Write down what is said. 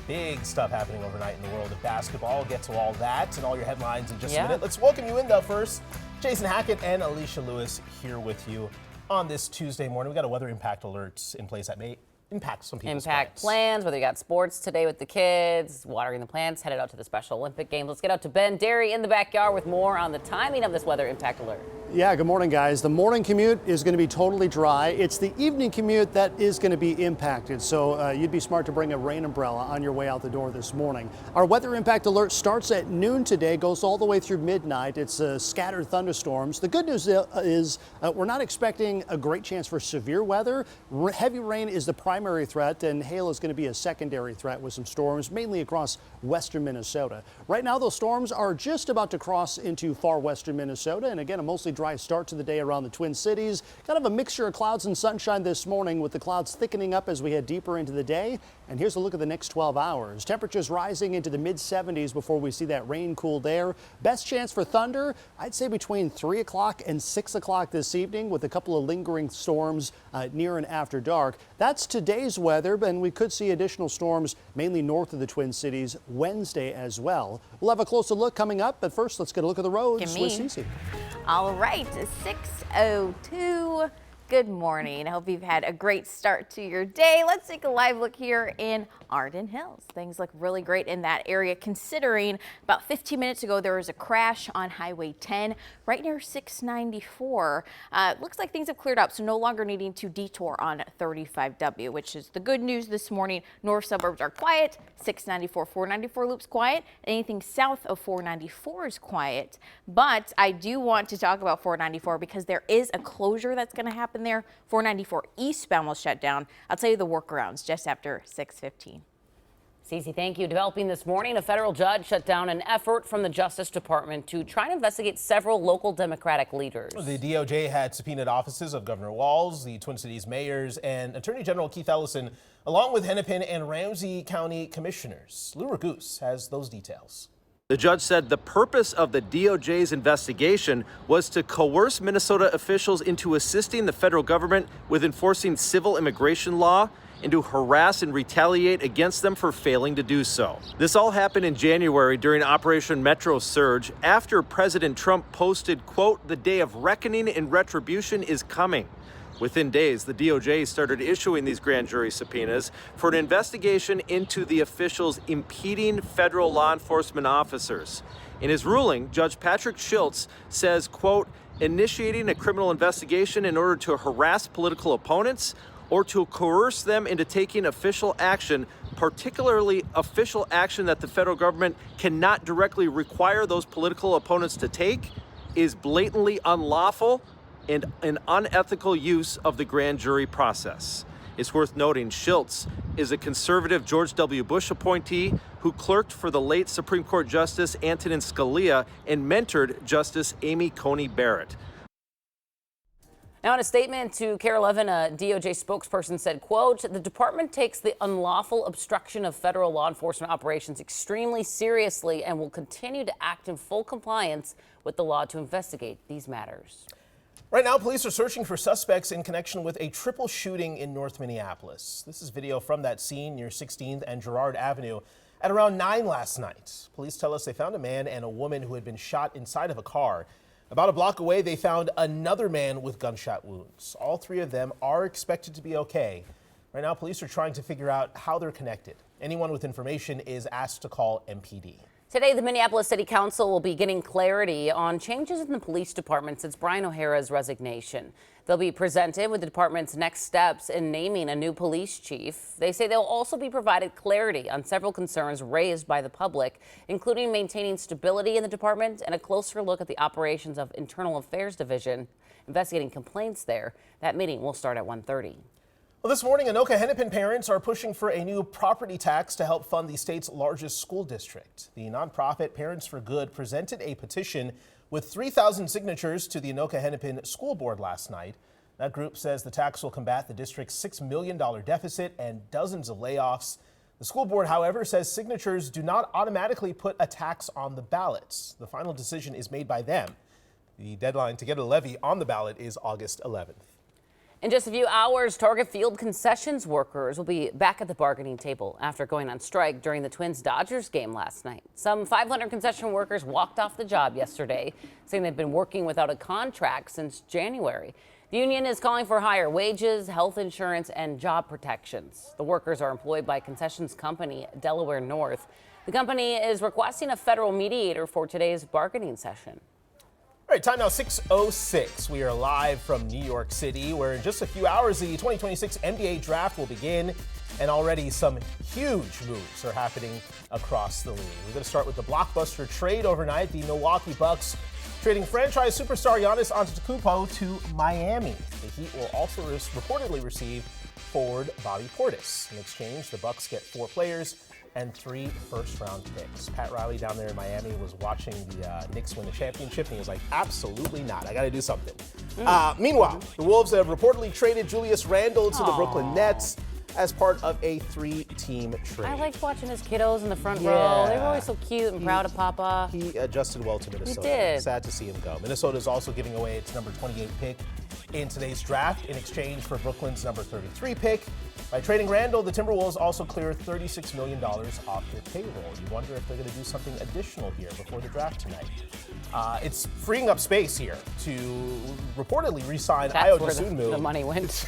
big stuff happening overnight in the world of basketball. We'll get to all that and all your headlines in just a minute. Let's welcome you in, though, first. Jason Hackett and Alicia Lewis here with you on this Tuesday morning. We got a weather impact alerts in place that may impact some people's plans, whether you got sports today with the kids, watering the plants, headed out to the Special Olympic Games. Let's get out to Ben Derry in the backyard with more on the timing of this weather impact alert. Yeah, good morning, guys. The morning commute is going to be totally dry. It's the evening commute that is going to be impacted. So you'd be smart to bring a rain umbrella on your way out the door this morning. Our weather impact alert starts at noon today, goes all the way through midnight. It's scattered thunderstorms. The good news is we're not expecting a great chance for severe weather. Heavy rain is the primary threat, and hail is going to be a secondary threat with some storms, mainly across western Minnesota. Right now, those storms are just about to cross into far western Minnesota, and again, a mostly dry start to the day around the Twin Cities. Kind of a mixture of clouds and sunshine this morning, with the clouds thickening up as we head deeper into the day. And here's a look at the next 12 hours. Temperatures rising into the mid-70s before we see that rain cool there. Best chance for thunder, I'd say between 3 o'clock and 6 o'clock this evening, with a couple of lingering storms near and after dark. That's today's weather, and we could see additional storms mainly north of the Twin Cities Wednesday as well. We'll have a closer look coming up, but first let's get a look at the roads with Cece. All right, 6:02. Good morning. I hope you've had a great start to your day. Let's take a live look here in Arden Hills. Things look really great in that area, considering about 15 minutes ago there was a crash on Highway 10 right near 694. Looks like things have cleared up, so no longer needing to detour on 35W, which is the good news this morning. North suburbs are quiet. 694, 494 loops quiet. Anything south of 494 is quiet. But I do want to talk about 494 because there is a closure that's going to happen there. 494 eastbound will shut down. I'll tell you the workarounds just after 6:15. Cece, thank you. Developing this morning, a federal judge shut down an effort from the Justice Department to try and investigate several local Democratic leaders. The DOJ had subpoenaed offices of Governor Walz, the Twin Cities mayors, and Attorney General Keith Ellison, along with Hennepin and Ramsey County commissioners. Lou Ragoose has those details. The judge said the purpose of the DOJ's investigation was to coerce Minnesota officials into assisting the federal government with enforcing civil immigration law and to harass and retaliate against them for failing to do so. This all happened in January during Operation Metro Surge after President Trump posted, quote, "The day of reckoning and retribution is coming." Within days, the DOJ started issuing these grand jury subpoenas for an investigation into the officials impeding federal law enforcement officers. In his ruling, Judge Patrick Schultz says, quote, "Initiating a criminal investigation in order to harass political opponents or to coerce them into taking official action, particularly official action that the federal government cannot directly require those political opponents to take, is blatantly unlawful and an unethical use of the grand jury process." It's worth noting Schultz is a conservative George W. Bush appointee who clerked for the late Supreme Court Justice Antonin Scalia and mentored Justice Amy Coney Barrett. Now, in a statement to KARE 11, a DOJ spokesperson said, quote, "The department takes the unlawful obstruction of federal law enforcement operations extremely seriously and will continue to act in full compliance with the law to investigate these matters." Right now, police are searching for suspects in connection with a triple shooting in North Minneapolis. This is video from that scene near 16th and Girard Avenue at around 9 last night. Police tell us they found a man and a woman who had been shot inside of a car. About a block away, they found another man with gunshot wounds. All three of them are expected to be okay. Right now, police are trying to figure out how they're connected. Anyone with information is asked to call MPD. Today, the Minneapolis City Council will be getting clarity on changes in the police department since Brian O'Hara's resignation. They'll be presented with the department's next steps in naming a new police chief. They say they'll also be provided clarity on several concerns raised by the public, including maintaining stability in the department and a closer look at the operations of Internal Affairs Division, investigating complaints there. That meeting will start at 1:30. Well, this morning, Anoka Hennepin parents are pushing for a new property tax to help fund the state's largest school district. The nonprofit Parents for Good presented a petition with 3,000 signatures to the Anoka Hennepin School Board last night. That group says the tax will combat the district's $6 million deficit and dozens of layoffs. The school board, however, says signatures do not automatically put a tax on the ballots. The final decision is made by them. The deadline to get a levy on the ballot is August 11th. In just a few hours, Target Field concessions workers will be back at the bargaining table after going on strike during the Twins-Dodgers game last night. Some 500 concession workers walked off the job yesterday, saying they've been working without a contract since January. The union is calling for higher wages, health insurance, and job protections. The workers are employed by concessions company Delaware North. The company is requesting a federal mediator for today's bargaining session. All right, time now 6:06. We are live from New York City, where in just a few hours the 2026 NBA draft will begin, and already some huge moves are happening across the league. We're going to start with the blockbuster trade overnight. The Milwaukee Bucks trading franchise superstar Giannis Antetokounmpo to Miami. The Heat will also reportedly receive forward Bobby Portis. In exchange, the Bucks get 4 players and 3 first-round picks. Pat Riley down there in Miami was watching the Knicks win the championship, and he was like, absolutely not. I got to do something. Meanwhile, the Wolves have reportedly traded Julius Randle to the Brooklyn Nets as part of a 3-team trade. I liked watching his kiddos in the front row. They were always so cute and proud of Papa. He adjusted well to Minnesota. He did. Sad to see him go. Minnesota is also giving away its number 28 pick in today's draft in exchange for Brooklyn's number 33 pick. By trading Randle, the Timberwolves also clear $36 million off their payroll. You wonder if they're going to do something additional here before the draft tonight. It's freeing up space here to reportedly re-sign Ayo That's where Dosunmu. the money went.